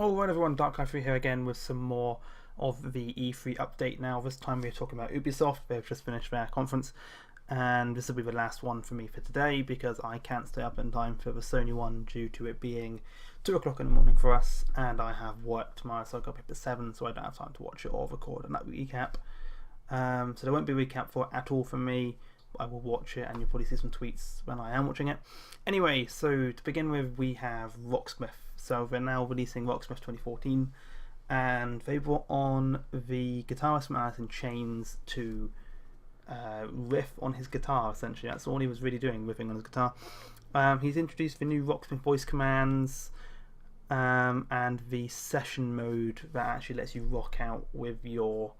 Alright everyone, Dark3 here again with some more of the E3 update now. This time we're talking about Ubisoft. They've just finished their conference and this will be the last one for me for today because I can't stay up in time for the Sony one due to it being 2 o'clock in the morning for us, and I have work tomorrow, so I got up at 7, so I don't have time to watch it or record and that recap. So there won't be a recap for it at all from me. I will watch it and you'll probably see some tweets when I am watching it. Anyway, so to begin with, we have Rocksmith. So they're now releasing Rocksmith 2014, and they brought on the guitarist from Alice in Chains to riff on his guitar. Essentially, that's all he was really doing, riffing on his guitar. He's introduced the new Rocksmith voice commands and the session mode that actually lets you rock out with your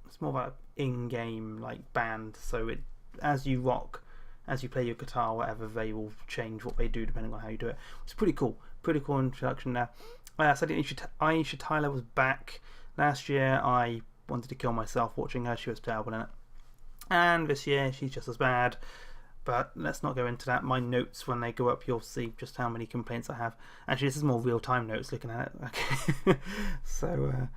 it's more of an in-game like band, so it as you rock, as you play your guitar, whatever, they will change what they do depending on how you do it. It's pretty cool introduction there. So Aisha Tyler was back last year. I wanted to kill myself watching her. She was terrible in it, and this year she's just as bad, but let's not go into that. My notes, when they go up, you'll see just how many complaints I have. Actually, this is more real-time notes looking at it. Okay. So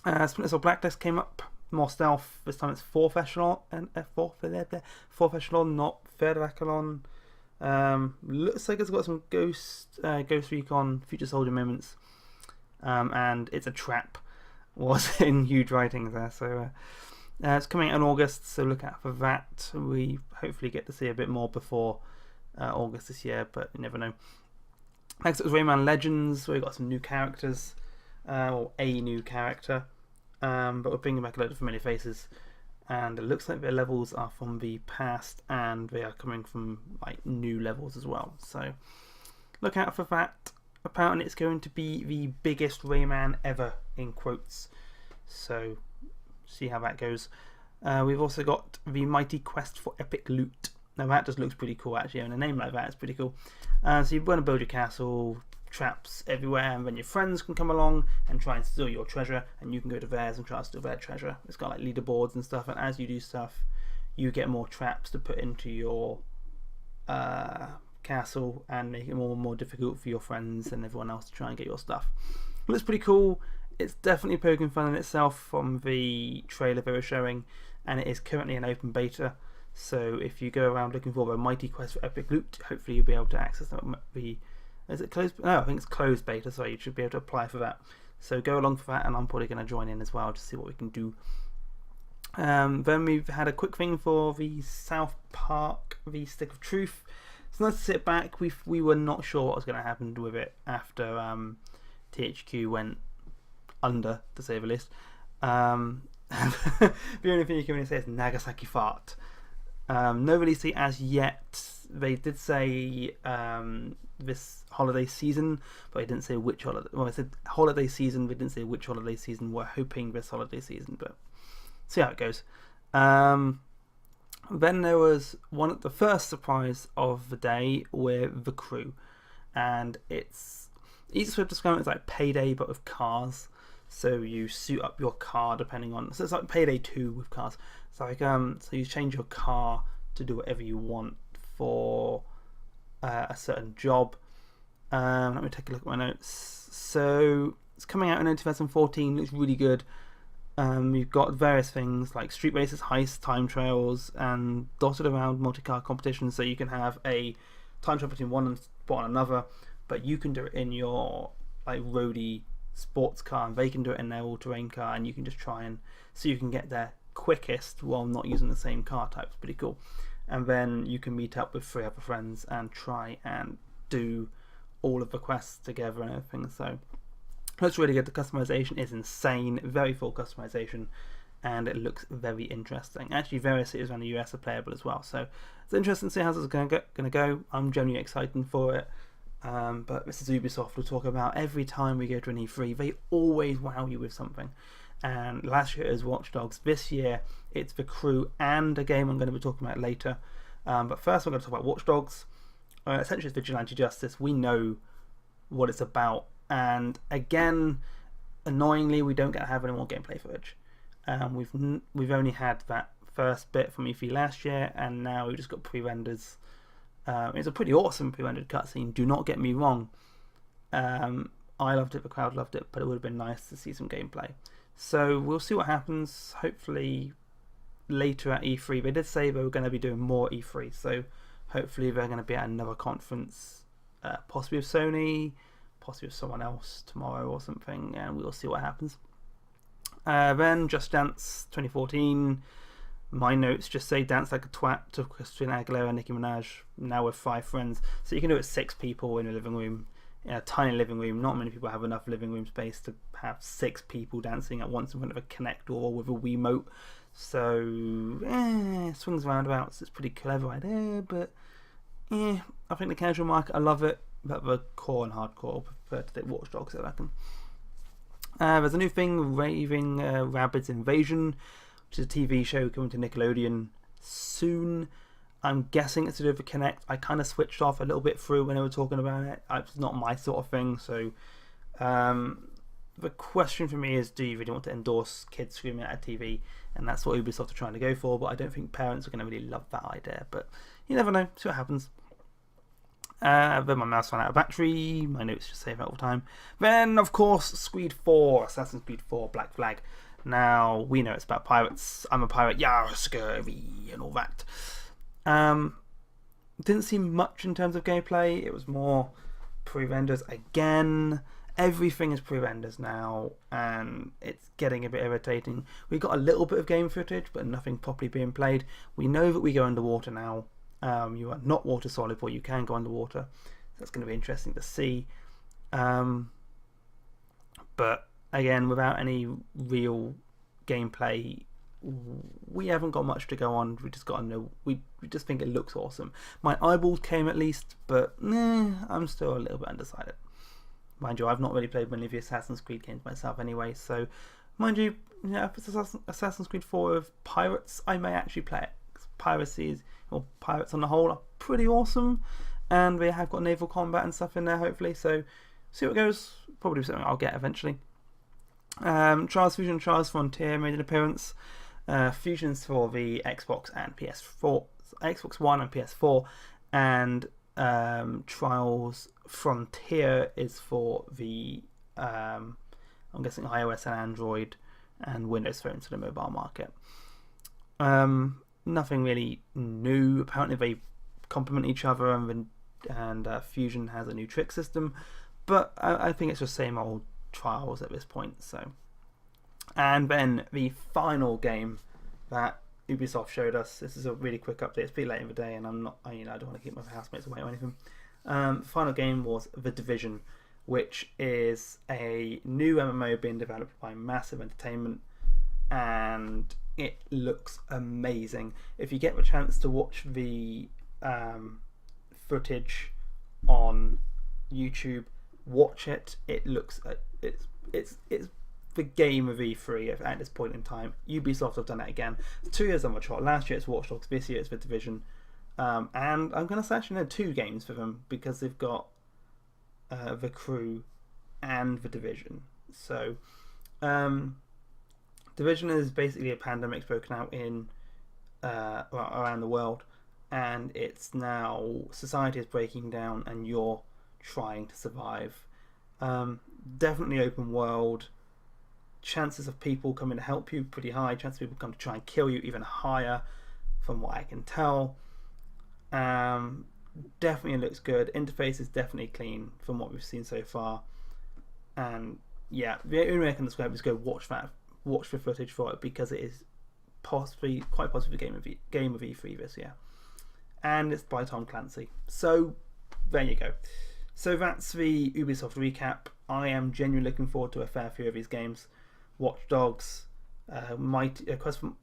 Splinter Cell Blacklist came up, more stealth. This time it's 4th echelon and 4th echelon, not 3rd echelon. Looks like it's got some Ghost Recon Future Soldier moments, and it's a trap. Was in huge writing there. So it's coming out in August, so look out for that. We hopefully get to see a bit more before August this year, but you never know. Next it was Rayman Legends, where we got some new characters, or a new character. But we're bringing back a load of familiar faces, and it looks like their levels are from the past and they are coming from like new levels as well, so look out for that. Apparently it's going to be the biggest Rayman ever, in quotes, so see how that goes. We've also got the Mighty Quest for Epic Loot. Now that just looks pretty cool actually, and a name like that is pretty cool. So you want to build your castle, traps everywhere, and then your friends can come along and try and steal your treasure, and you can go to theirs and try to steal their treasure. It's got like leaderboards and stuff, and as you do stuff you get more traps to put into your castle and make it more and more difficult for your friends and everyone else to try and get your stuff. It looks pretty cool. It's definitely poking fun in itself from the trailer they were showing, and it is currently an open beta, so if you go around looking for the Mighty Quest for Epic Loot, hopefully you'll be able to access the is it closed? No, I think it's closed beta, so you should be able to apply for that. So go along for that, and I'm probably going to join in as well to see what we can do. Then we've had a quick thing for the South Park, the Stick of Truth. It's nice to sit back. We were not sure what was going to happen with it after THQ went under, to say the least. The only thing you can really say is Nagasaki fart. No release date as yet. They did say this holiday season, but they didn't say which holiday. Well, I said holiday season, they didn't say which holiday season. We're hoping this holiday season, but see how it goes. Then there was the first surprise of the day with The Crew, and it's easiest way to describe it is like Payday but with cars. So you suit up your car depending on. So it's like Payday 2 with cars. It's like so you change your car to do whatever you want for a certain job. Let me take a look at my notes. So it's coming out in 2014. Looks really good. You've got various things like street races, heists, time trials, and dotted around multi-car competitions. So you can have a time trial between one spot and another, but you can do it in your like roadie sports car, and they can do it in their all-terrain car, and you can just try and so you can get there quickest while not using the same car type. It's pretty cool. And then you can meet up with 3 other friends and try and do all of the quests together and everything. So looks really good. The customization is insane, very full customization, and it looks very interesting. Actually, various cities around the US are playable as well, so it's interesting to see how this is going to go. I'm genuinely excited for it. But this is Ubisoft. We'll talk about every time we go to an E3, they always wow you with something. And last year it was Watch Dogs. This year it's The Crew and a game I'm going to be talking about later. But first we're going to talk about Watch Dogs. Essentially it's vigilante justice. We know what it's about. And again, annoyingly, we don't get to have any more gameplay footage. We've only had that first bit from E3 last year, and now we've just got pre-renders It's a pretty awesome pre-rendered cutscene. Do not get me wrong. I loved it, the crowd loved it, but it would have been nice to see some gameplay. So we'll see what happens. Hopefully later at E3. They did say they were going to be doing more E3, so hopefully they're going to be at another conference, possibly with Sony, possibly with someone else tomorrow or something, and we'll see what happens. Then Just Dance 2014. My notes just say dance like a twat to Christina Aguilera and Nicki Minaj, now with 5 friends. So you can do it 6 people in a living room, in a tiny living room. Not many people have enough living room space to have 6 people dancing at once in front of a Kinect or with a Wiimote. So, swings and roundabouts. It's a pretty clever idea, but I think the casual market, I love it, but the core and hardcore prefer to take Watch Dogs, I reckon. There's a new thing, Raving Rabbids Invasion, which is a TV show coming to Nickelodeon soon. I'm guessing it's to do with the Kinect. I kind of switched off a little bit through when they were talking about it. It's not my sort of thing, so the question for me is, do you really want to endorse kids screaming at a TV? And that's what Ubisoft are trying to go for, but I don't think parents are going to really love that idea. But you never know, see what happens. Then my mouse ran out of battery. My notes just save out all the time. Then, of course, Assassin's Creed 4 Black Flag. Now, we know it's about pirates. I'm a pirate, yar, scurvy, and all that. Didn't see much in terms of gameplay. It was more pre-renders again. Everything is pre-renders now, and it's getting a bit irritating. We got a little bit of game footage, but nothing properly being played. We know that we go underwater now. You are not water soluble. You can go underwater. That's going to be interesting to see. But again, without any real gameplay, we haven't got much to go on. We just got to know. We just think it looks awesome. My eyeballs came at least, but I'm still a little bit undecided. Mind you, I've not really played many of the Assassin's Creed games myself anyway, so mind you, if it's Assassin's Creed 4 with pirates, I may actually play it. Piracy, or pirates on the whole, are pretty awesome, and we have got naval combat and stuff in there, hopefully, so see what goes. Probably something I'll get eventually. Trials Fusion, Trials Frontier made an appearance. Fusion's for the Xbox and PS4, Xbox One and PS4, and Trials Frontier is for the I'm guessing iOS and Android and Windows Phone, to the mobile market. Nothing really new. Apparently they complement each other, and Fusion has a new trick system, but I think it's just same old Trials at this point. So, and then the final game that Ubisoft showed us. This is a really quick update. It's pretty late in the day, and I don't want to keep my housemates away or anything. The final game was The Division, which is a new MMO being developed by Massive Entertainment, and it looks amazing. If you get the chance to watch the footage on YouTube, watch it. It looks it's the game of E3 at this point in time. Ubisoft have done it again. It's 2 years on the trot. Last year it's Watch Dogs, this year it's The Division. And I'm going to say actually 2 games for them, because they've got The Crew and The Division. So, Division is basically a pandemic broken out in around the world, and it's now society is breaking down and you're trying to survive. Definitely open world. Chances of people coming to help you pretty high. Chances of people come to try and kill you even higher, from what I can tell. Definitely looks good. Interface is definitely clean from what we've seen so far. And yeah, the only way I can describe it is go watch the footage for it, because it is quite possibly the game of E3 this year. And it's by Tom Clancy. So there you go. So that's the Ubisoft recap. I am genuinely looking forward to a fair few of these games. Watch Dogs, Mighty Quest for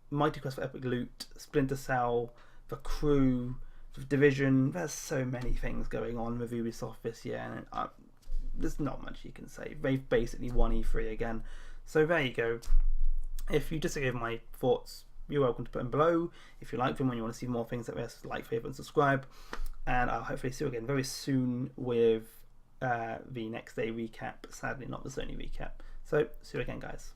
Epic Loot, Splinter Cell, The Crew, The Division. There's so many things going on with Ubisoft this year, and there's not much you can say. They've basically won E3 again. So there you go. If you disagree with my thoughts, you're welcome to put them below. If you like them and you want to see more things like this, like, favourite and subscribe. And I'll hopefully see you again very soon with the next day recap. Sadly not the Sony recap. So see you again, guys.